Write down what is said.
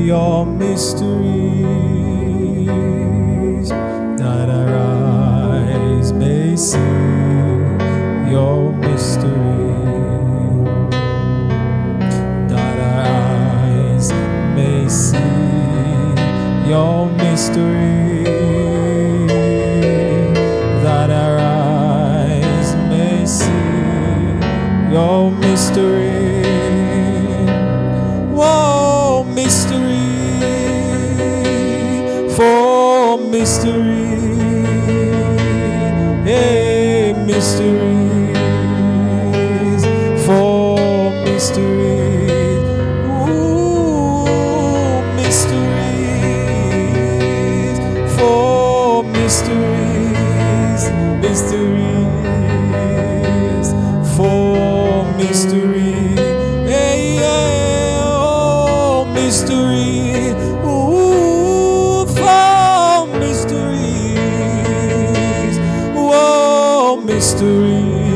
your mysteries, that our eyes may see your mystery, that our eyes may see your mystery, that our eyes may see your mystery. Whoa, mystery, for mystery, hey, mysteries, for mysteries, ooh, mysteries, for mysteries, mysteries, for mysteries, hey, yeah, oh, mystery, ooh, for mysteries, whoa, mysteries.